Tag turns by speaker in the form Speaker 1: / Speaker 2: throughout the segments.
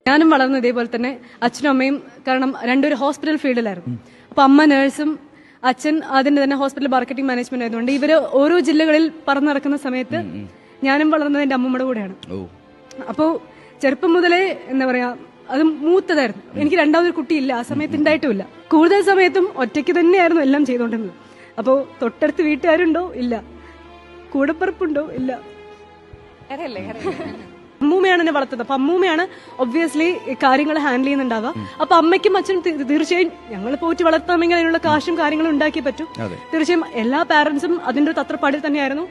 Speaker 1: ഞാനും വളർന്നു ഇതേപോലെ തന്നെ അച്ഛനും അമ്മയും, കാരണം രണ്ടുപേരും ഹോസ്പിറ്റൽ ഫീൽഡിലായിരുന്നു. അപ്പൊ അമ്മ നേഴ്സും അച്ഛൻ അതിന്റെ തന്നെ ഹോസ്പിറ്റൽ മാർക്കറ്റിംഗ് മാനേജ്മെന്റ് ആയതുകൊണ്ട് ഇവര് ഓരോ ജില്ലകളിൽ പറന്നു നടക്കുന്ന സമയത്ത് ഞാനും വളർന്നത് എന്റെ അമ്മമ്മയുടെ കൂടെയാണ്. അപ്പോ ചെറുപ്പം മുതലേ എന്താ പറയാ, അത് മൂത്തതായിരുന്നു. എനിക്ക് രണ്ടാമതൊരു കുട്ടിയില്ല, ആ സമയത്ത് ഉണ്ടായിട്ടുമില്ല. കൂടുതൽ സമയത്തും ഒറ്റയ്ക്ക് തന്നെയായിരുന്നു എല്ലാം ചെയ്തോണ്ടിരുന്നത്. അപ്പോ തൊട്ടടുത്ത് വീട്ടുകാരുണ്ടോ? ഇല്ല. കൂടപ്പറപ്പുണ്ടോ? ഇല്ല. അമ്മൂമ്മയാണ് എന്നെ വളർത്തുന്നത്. അപ്പൊ അമ്മൂമ്മയാണ് ഒബ്വിയസ്ലി കാര്യങ്ങൾ ഹാൻഡിൽ ചെയ്യുന്നുണ്ടാവുക. അപ്പൊ അമ്മയ്ക്കും അച്ഛനും തീർച്ചയായും ഞങ്ങൾ പോയിട്ട് വളർത്താമെങ്കിൽ അതിനുള്ള കാശും കാര്യങ്ങളും ഉണ്ടാക്കിയേ പറ്റും. തീർച്ചയായും എല്ലാ പാരന്റ്സും അതിന്റെ ഒരു തത്രപ്പാടിൽ തന്നെയായിരുന്നു.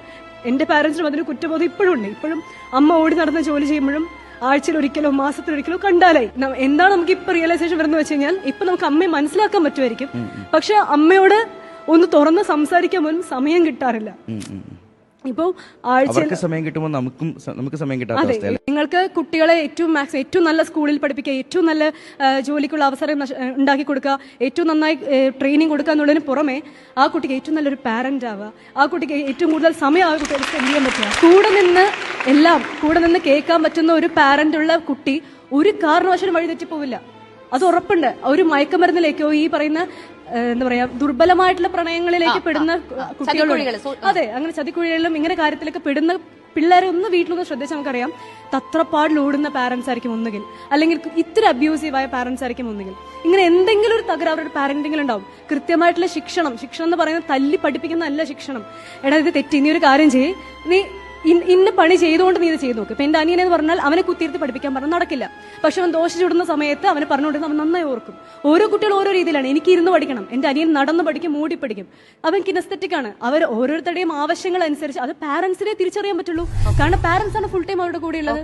Speaker 1: എന്റെ പാരന്റ്സിനും അതിന് കുറ്റബോധം ഇപ്പോഴും ഉണ്ട്. ഇപ്പോഴും അമ്മ ഓടി നടന്ന് ജോലി ചെയ്യുമ്പോഴും ആഴ്ചയിൽ ഒരിക്കലോ മാസത്തിലൊരിക്കലോ കണ്ടാലായി. എന്താണ് നമുക്ക് ഇപ്പൊ റിയലൈസേഷൻ വരുന്നത് വെച്ച് കഴിഞ്ഞാൽ, ഇപ്പൊ നമുക്ക് അമ്മയെ മനസ്സിലാക്കാൻ പറ്റുമായിരിക്കും, പക്ഷെ അമ്മയോട് ഒന്ന് തുറന്ന് സംസാരിക്കാൻ പോലും സമയം കിട്ടാറില്ല. ഇപ്പോ
Speaker 2: അവർക്ക് സമയം കിട്ടുമ്പോൾ നമുക്ക് സമയം കിട്ടാത്ത അവസ്ഥയല്ലേ?
Speaker 1: നിങ്ങൾക്ക് കുട്ടികളെ ഏറ്റവും നല്ല സ്കൂളിൽ പഠിപ്പിക്കുക, ഏറ്റവും നല്ല ജോലിക്കുള്ള അവസരം ഉണ്ടാക്കി കൊടുക്കുക, ഏറ്റവും നന്നായി ട്രെയിനിങ് കൊടുക്കുക എന്നുള്ളതിന് പുറമെ ആ കുട്ടിക്ക് ഏറ്റവും നല്ലൊരു പാരന്റ് ആവുക, ആ കുട്ടിക്ക് ഏറ്റവും കൂടുതൽ സമയം ആ കുട്ടികളെ സ്പെൻഡ് ചെയ്യാൻ പറ്റുക, കൂടെ നിന്ന് കേൾക്കാൻ പറ്റുന്ന ഒരു പാരന്റ് ഉള്ള കുട്ടി ഒരു കാരണവശാലും വഴിതെറ്റി പോവില്ല. അത് ഉറപ്പുണ്ട്. ഒരു മയക്കുമരുന്നിലേക്കോ ഈ പറയുന്ന എന്താ പറയാ ദുർബലമായിട്ടുള്ള പ്രണയങ്ങളിലേക്ക് പെടുന്ന കുട്ടികളുണ്ട്. അതെ, അങ്ങനെ ചതിക്കുഴികളിലും ഇങ്ങനെ കാര്യത്തിലൊക്കെ പെടുന്ന പിള്ളേരെ ഒന്ന് വീട്ടിലൊന്ന് ശ്രദ്ധിച്ച് നമുക്കറിയാം, തത്രപ്പാടിലോടുന്ന പാരന്റ്സ് ആയിരിക്കും ഒന്നുകിൽ, അല്ലെങ്കിൽ ഇത്ര അബ്യൂസീവായ പാരന്റ്സ് ആയിരിക്കും ഒന്നുകിൽ. ഇങ്ങനെ എന്തെങ്കിലും ഒരു തകരാറ് പാരന്റിംഗിൽ ഉണ്ടാവും. കൃത്യമായിട്ടുള്ള ശിക്ഷണം എന്ന് പറയുന്നത് തല്ലി പഠിപ്പിക്കുന്ന നല്ല ശിക്ഷണം. എടാ ഇത് തെറ്റി, നീ ഒരു കാര്യം ചെയ്യ്, നീ ഇന്ന പണി ചെയ്തുകൊണ്ട് നീ ഇത് ചെയ്തു നോക്ക്. ഇപ്പൊ എന്റെ അനിയനെന്ന് പറഞ്ഞാൽ അവനെ കുത്തിയിരുത്തി പഠിപ്പിക്കാൻ പറഞ്ഞാൽ നടക്കില്ല. പക്ഷെ അവൻ ദോശ ചുടുന്ന സമയത്ത് അവനെ പറഞ്ഞുകൊണ്ടിരുന്ന അവൻ നന്നായി ഓർക്കും. ഓരോ കുട്ടികൾ ഓരോ രീതിയിലാണ്. എനിക്ക് ഇരുന്ന് പഠിക്കണം, എന്റെ അനിയൻ നടന്ന് പഠിക്കും, മൂടി പഠിക്കും. അവൻ കിനസ്തെറ്റിക് ആണ്. അവർ ഓരോരുത്തരുടെയും ആവശ്യങ്ങൾ അനുസരിച്ച് അത് പാരന്റ്സിനെ തിരിച്ചറിയാൻ പറ്റുള്ളൂ. കാരണം പാരന്റ്സ് ആണ് ഫുൾ ടൈം അവരുടെ കൂടെ ഉള്ളത്.